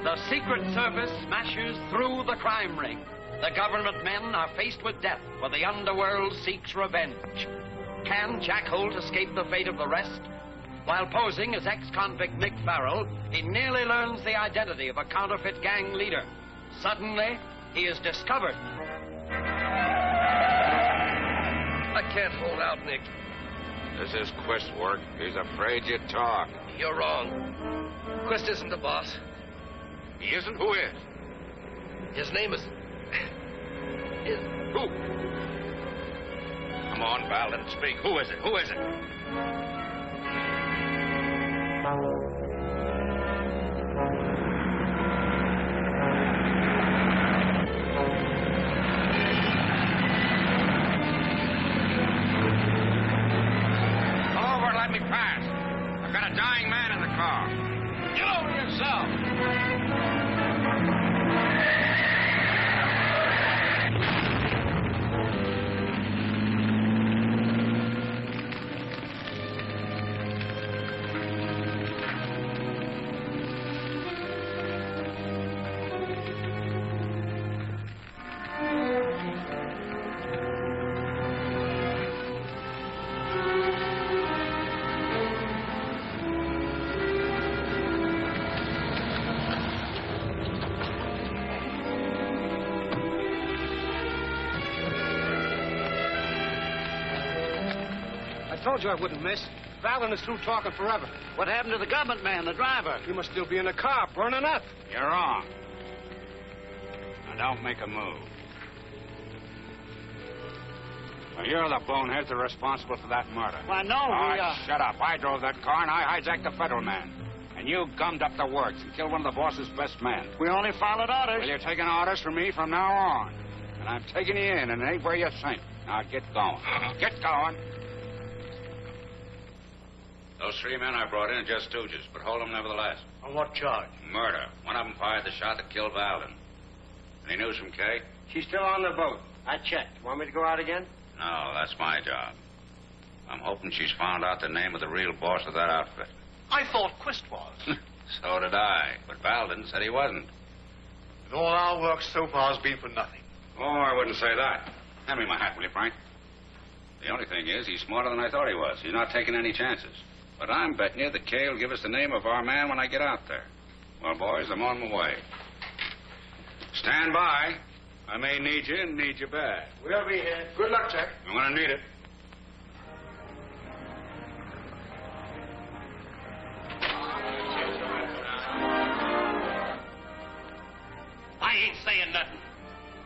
The Secret Service smashes through the crime ring. The government men are faced with death, for the underworld seeks revenge. Can Jack Holt escape the fate of the rest? While posing as ex-convict Nick Farrell, he nearly learns the identity of a counterfeit gang leader. Suddenly, he is discovered. I can't hold out, Nick. This is Quist's work. He's afraid you talk. You're wrong. Quist isn't the boss. He isn't? Who is? His name is... Who? Come on, Val, let him speak. Who is it? Who is it? Come over and let me pass. I've got a dying man in the car. Get over yourself. I told you I wouldn't miss. Fallon is through talking forever. What happened to the government man, the driver? He must still be in the car, burning up. You're wrong. Now, don't make a move. Well, you're the boneheads that are responsible for that murder. Why, no, Shut up. I drove that car, and I hijacked the federal man. And you gummed up the works and killed one of the boss's best men. We only followed orders. Well, you're taking orders from me from now on. And I'm taking you in, and it ain't where you think. Now, get going. Get going. Those three men I brought in are just stooges, but hold them nevertheless. On what charge? Murder. One of them fired the shot that killed Valden. Any news from Kay? She's still on the boat. I checked. Want me to go out again? No, that's my job. I'm hoping she's found out the name of the real boss of that outfit. I thought Quist was. So did I, but Valden said he wasn't. And all our work so far has been for nothing. Oh, I wouldn't say that. Hand me my hat, will you, Frank? The only thing is, he's smarter than I thought he was. He's not taking any chances. But I'm betting you that Kay will give us the name of our man when I get out there. Well, boys, I'm on my way. Stand by. I may need you and need you bad. We'll be here. Good luck, Jack. I'm going to need it. I ain't saying nothing.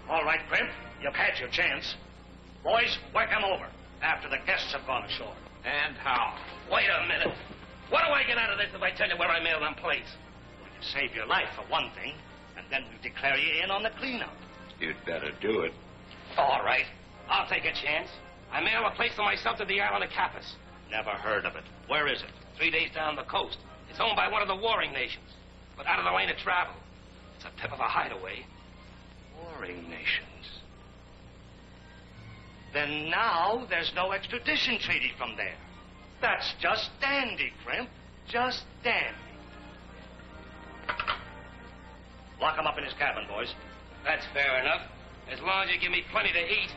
All right, Grimp. You've had your chance. Boys, work him over after the guests have gone ashore. And how? Wait a minute. What do I get out of this if I tell you where I mail them plates? We can save your life, for one thing, and then we'll declare you in on the cleanup. You'd better do it. All right. I'll take a chance. I mail a place for myself to the island of Capas. Never heard of it. Where is it? 3 days down the coast. It's owned by one of the warring nations, but out of the lane of travel. It's a tip of a hideaway. Warring nations. Then now there's no extradition treaty from there. That's just dandy, Crimp. Just dandy. Lock him up in his cabin, boys. That's fair enough. As long as you give me plenty to eat.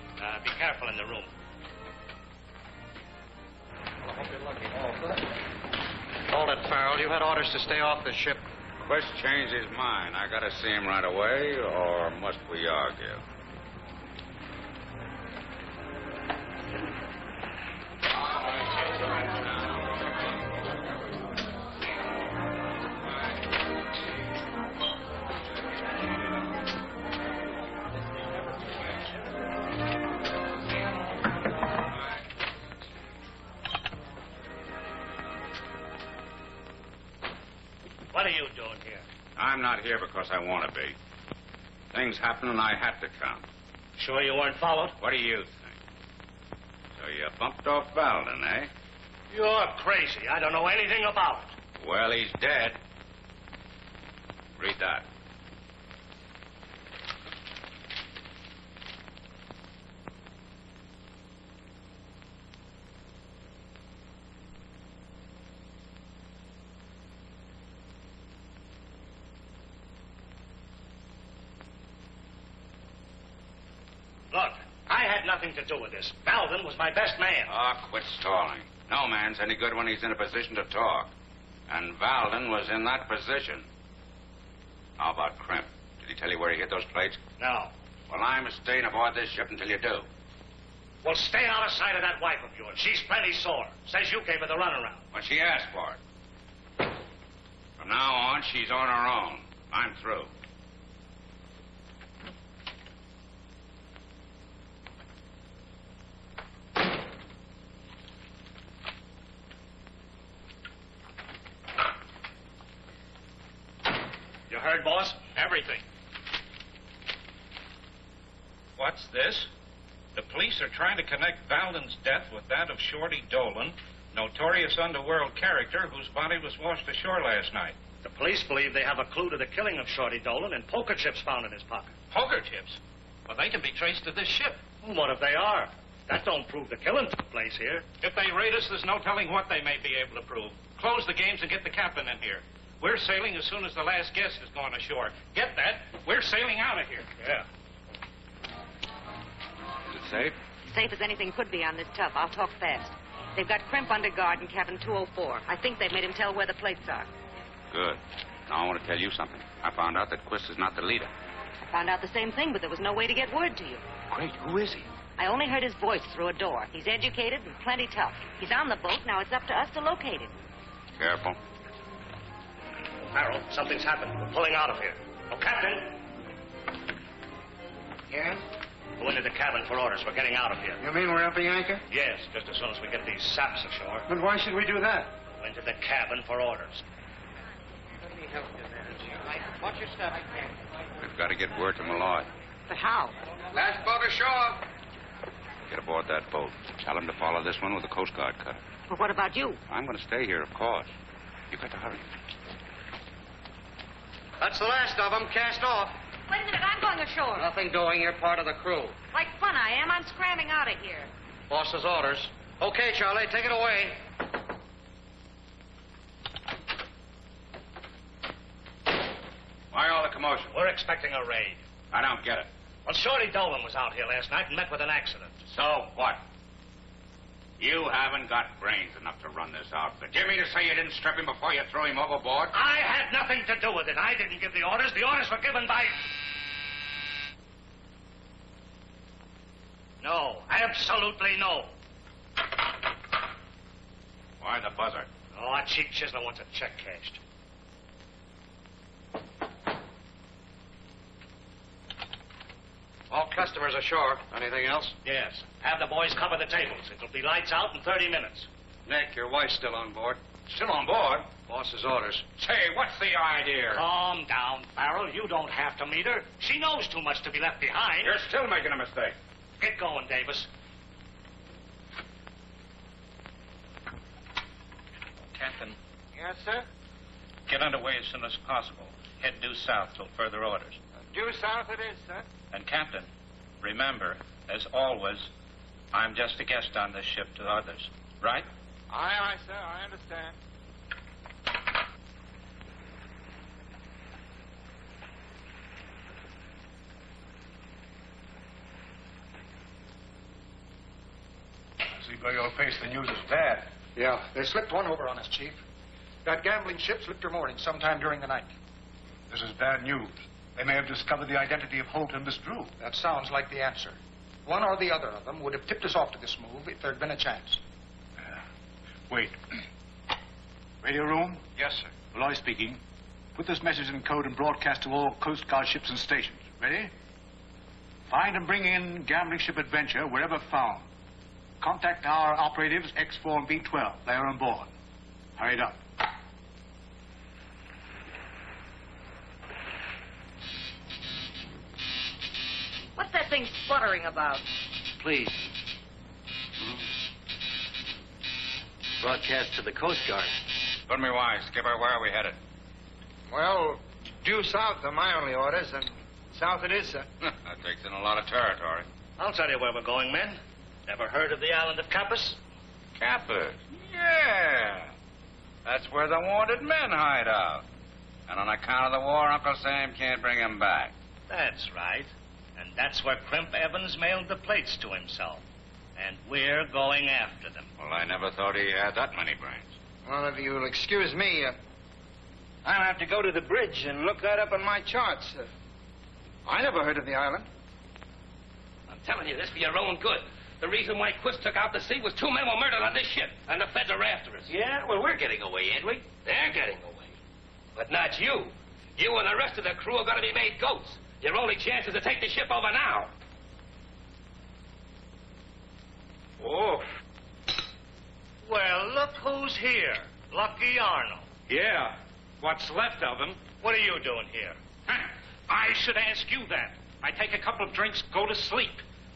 Be careful in the room. I hope you're lucky. Hold it, Farrell. You had orders to stay off the ship. Quist changed his mind. I gotta see him right away, or must we argue? What are you doing here? I'm not here because I want to be. Things happen and I had to come. Sure you weren't followed? What do you think? So you bumped off Valden, eh? You're crazy. I don't know anything about it. Well, he's dead. Read that. Look, I had nothing to do with this. Valden was my best man. Oh, quit stalling. No man's any good when he's in a position to talk. And Valden was in that position. How about Crimp? Did he tell you where he hid those plates? No. Well, I'm staying aboard this ship until you do. Well, stay out of sight of that wife of yours. She's plenty sore. Says you gave her the runaround. Well, she asked for it. From now on, she's on her own. I'm through. You heard, boss? Everything. What's this? The police are trying to connect Valden's death with that of Shorty Dolan, notorious underworld character whose body was washed ashore last night. The police believe they have a clue to the killing of Shorty Dolan and poker chips found in his pocket. Poker chips? Well, they can be traced to this ship. Well, what if they are? That don't prove the killing took place here. If they raid us, there's no telling what they may be able to prove. Close the games and get the captain in here. We're sailing as soon as the last guest has gone ashore. Get that? We're sailing out of here. Yeah. Is it safe? Safe as anything could be on this tub. I'll talk fast. They've got Crimp under guard in cabin 204. I think they've made him tell where the plates are. Good. Now I want to tell you something. I found out that Quist is not the leader. I found out the same thing, but there was no way to get word to you. Great. Who is he? I only heard his voice through a door. He's educated and plenty tough. He's on the boat. Now it's up to us to locate him. Careful. Harold, something's happened. We're pulling out of here. Oh, Captain! Yeah? Go into the cabin for orders. We're getting out of here. You mean we're upping anchor? Yes, just as soon as we get these saps ashore. But why should we do that? Go into the cabin for orders. Let me help you there. Watch your step. We've got to get word to Malloy. But how? Last boat ashore. Get aboard that boat. Tell him to follow this one with a Coast Guard cutter. But what about you? I'm going to stay here, of course. You've got to hurry. That's the last of them. Cast off. Wait a minute. I'm going ashore. Nothing doing. You're part of the crew. Like fun I am. I'm scrambling out of here. Boss's orders. Okay, Charlie, take it away. Why all the commotion? We're expecting a raid. I don't get it. Well, Shorty Dolan was out here last night and met with an accident. So what? You haven't got brains enough to run this outfit. Do you mean to say you didn't strip him before you threw him overboard? I had nothing to do with it. I didn't give the orders. The orders were given by... No, absolutely no. Why the buzzer? Oh, our chief chiseler wants a check cashed. All customers ashore. Anything else? Yes. Have the boys cover the tables. It'll be lights out in 30 minutes. Nick, your wife's still on board. Still on board? Boss's orders. Say, what's the idea? Calm down, Farrell. You don't have to meet her. She knows too much to be left behind. You're still making a mistake. Get going, Davis. Captain, Yes, sir? get underway as soon as possible. Head due south till further orders. Due south it is, sir. And, Captain, remember, as always, I'm just a guest on this ship to others. Right? Aye, aye, sir. I understand. I see by your face the news is bad. Yeah, they slipped one over on us, Chief. That gambling ship slipped her mooring sometime during the night. This is bad news. They may have discovered the identity of Holt and Miss Drew. That sounds like the answer. One or the other of them would have tipped us off to this move if there'd been a chance. Wait. Radio room? Yes, sir. Malloy speaking. Put this message in code and broadcast to all Coast Guard ships and stations. Ready? Find and bring in gambling ship Adventure wherever found. Contact our operatives X4 and B12. They are on board. Hurry it up. What's that thing sputtering about? Please. Broadcast to the Coast Guard. Put me wise. Skipper, where are we headed? Well, due south are my only orders, and south it is, sir. That takes in a lot of territory. I'll tell you where we're going, men. Ever heard of the island of Capus? Capus? Yeah. That's where the wanted men hide out. And on account of the war, Uncle Sam can't bring him back. That's right. And that's where Crimp Evans mailed the plates to himself. And we're going after them. Well, I never thought he had that many brains. Well, if you'll excuse me, I'll have to go to the bridge and look that up on my charts. I never heard of the island. I'm telling you this for your own good. The reason why Quist took out to sea was 2 men were murdered on this ship, and the feds are after us. Yeah, well, we're getting away, ain't we? They're getting away. But not you. You and the rest of the crew are going to be made goats. Your only chance is to take the ship over now. Oh. Well, look who's here. Lucky Arnold. Yeah. What's left of him. What are you doing here? I should ask you that. I take a couple of drinks, go to sleep.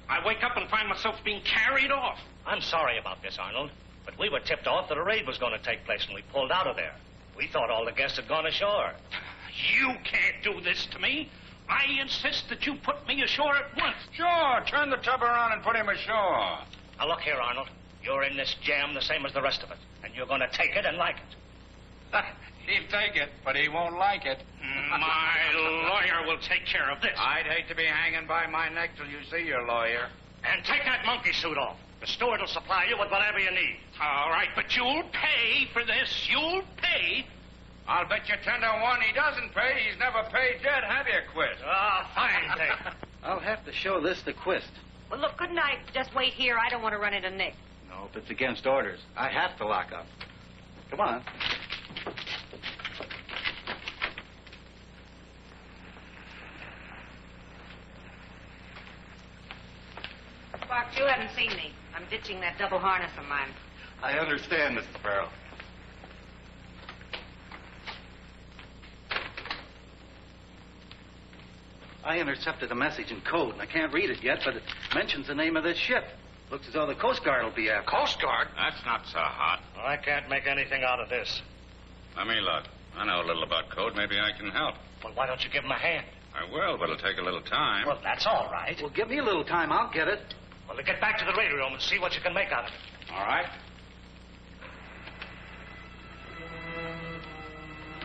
I wake up and find myself being carried off. I'm sorry about this, Arnold, but we were tipped off that a raid was going to take place, and we pulled out of there. We thought all the guests had gone ashore. You can't do this to me. I insist that you put me ashore at once. Sure, turn the tub around and put him ashore. Now, look here, Arnold. You're in this jam the same as the rest of it, and you're going to take it and like it. He'll take it, but he won't like it. My lawyer will take care of this. I'd hate to be hanging by my neck till you see your lawyer. And take that monkey suit off. The steward will supply you with whatever you need. All right, but you'll pay for this. You'll pay. I'll bet you 10 to 1 he doesn't pay. He's never paid yet, have you, Quist? Ah, fine thing. I'll have to show this to Quist. Well, look, couldn't I just wait here? I don't want to run into Nick. No, if it's against orders, I have to lock up. Come on. Sparks, you haven't seen me. I'm ditching that double harness of mine. I understand, Mr. Farrell. I intercepted a message in code, and I can't read it yet, but it mentions the name of this ship. Looks as though the Coast Guard will be after. Coast Guard? That's not so hot. Well, I can't make anything out of this. Let me look. I know a little about code. Maybe I can help. Well, why don't you give him a hand? I will, but it'll take a little time. Well, that's all right. Well, give me a little time. I'll get it. Well, then get back to the radio room and see what you can make out of it. All right.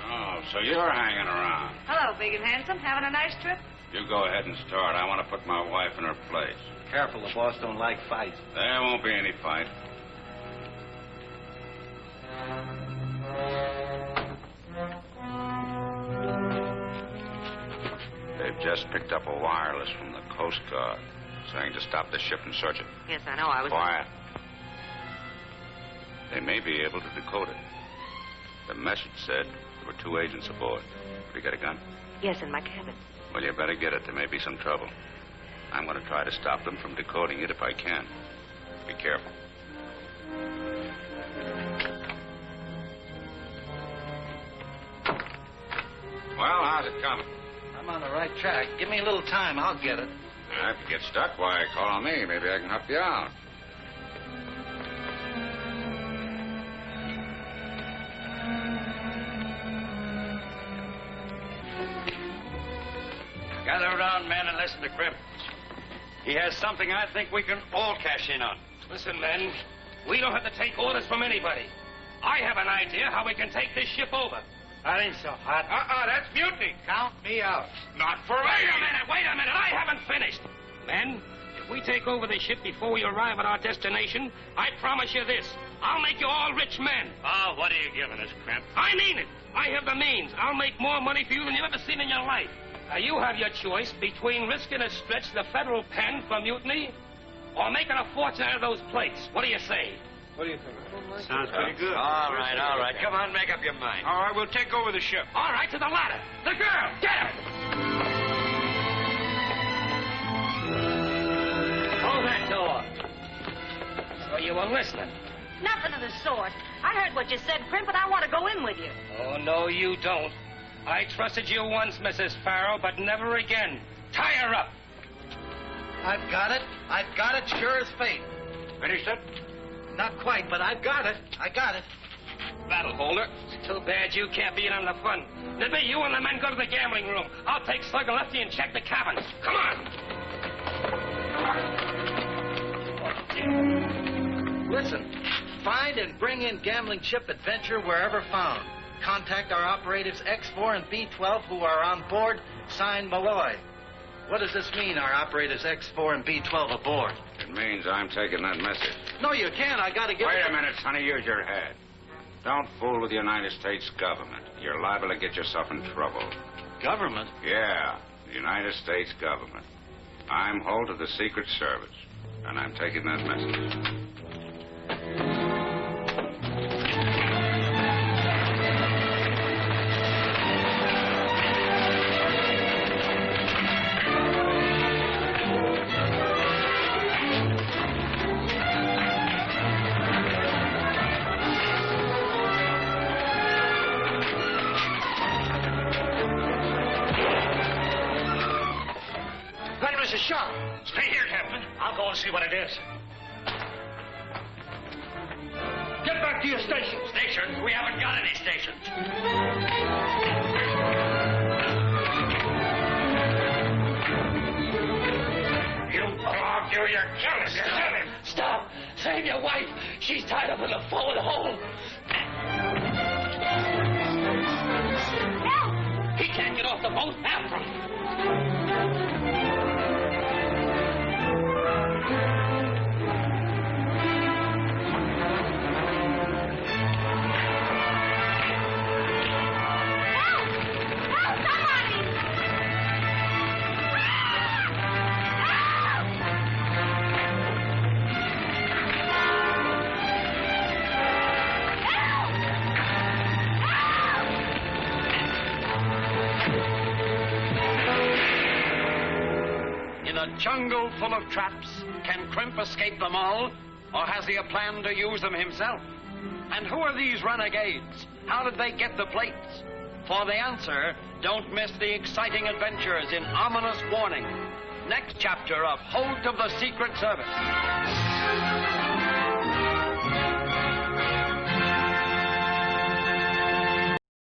Oh, so you're hanging around. Hello, big and handsome. Having a nice trip? You go ahead and start. I want to put my wife in her place. Careful, the boss don't like fights. There won't be any fight. They've just picked up a wireless from the Coast Guard saying to stop the ship and search it. Yes, I know. I was... Quiet. They may be able to decode it. The message said there were 2 agents aboard. Have you got a gun? Yes, in my cabin. Well, you better get it. There may be some trouble. I'm going to try to stop them from decoding it if I can. Be careful. Well, how's it coming? I'm on the right track. Give me a little time. I'll get it. If you get stuck, why, call on me. Maybe I can help you out. Gather around, men, and listen to Crimp. He has something I think we can all cash in on. Listen, men, we don't have to take orders from anybody. I have an idea how we can take this ship over. That ain't so hot. That's mutiny. Count me out. Not for Wait a minute, I haven't finished. Men, if we take over the ship before we arrive at our destination, I promise you this. I'll make you all rich men. Oh, what are you giving us, Crimp? I mean it. I have the means. I'll make more money for you than you've ever seen in your life. Now, you have your choice between risking a stretch to the federal pen for mutiny or making a fortune out of those plates. What do you say? What do you think? Sounds pretty good. All right. Come on, make up your mind. All right, we'll take over the ship. All right, to the ladder. The girl, get her. Hold that door. So you were listening. Nothing of the sort. I heard what you said, Crimp, and I want to go in with you. Oh, no, you don't. I trusted you once, Mrs. Farrell, but never again. Tie her up. I've got it. I've got it sure as fate. Finished it? Not quite, but I've got it. I got it. That'll hold her. It's too bad you can't be in on the fun. Libby, you and the men go to the gambling room. I'll take Slug and Lefty and check the cabins. Come on. Listen, find and bring in gambling ship Adventure wherever found. Contact our operatives X4 and B12 who are on board. Signed, Malloy. What does this mean, our operators X4 and B12 aboard? It means I'm taking that message. No, you can't. I gotta get... Wait a minute, Sonny. Use your head. Don't fool with the United States government. You're liable to get yourself in trouble. Government? Yeah, the United States government. I'm Holt of the Secret Service, and I'm taking that message. That was a shot. Stay here, Captain. I'll go and see what it is. Get back to your station. Stations? We haven't got any stations. You dog, you're killing us. Kill him. Stop! Save your wife. She's tied up in the forward hold. Help! He can't get off the boat. After him. In a jungle full of traps, can Crimp escape them all? Or has he a plan to use them himself? And who are these renegades? How did they get the plates? For the answer, don't miss the exciting adventures in Ominous Warning. Next chapter of Holt of the Secret Service.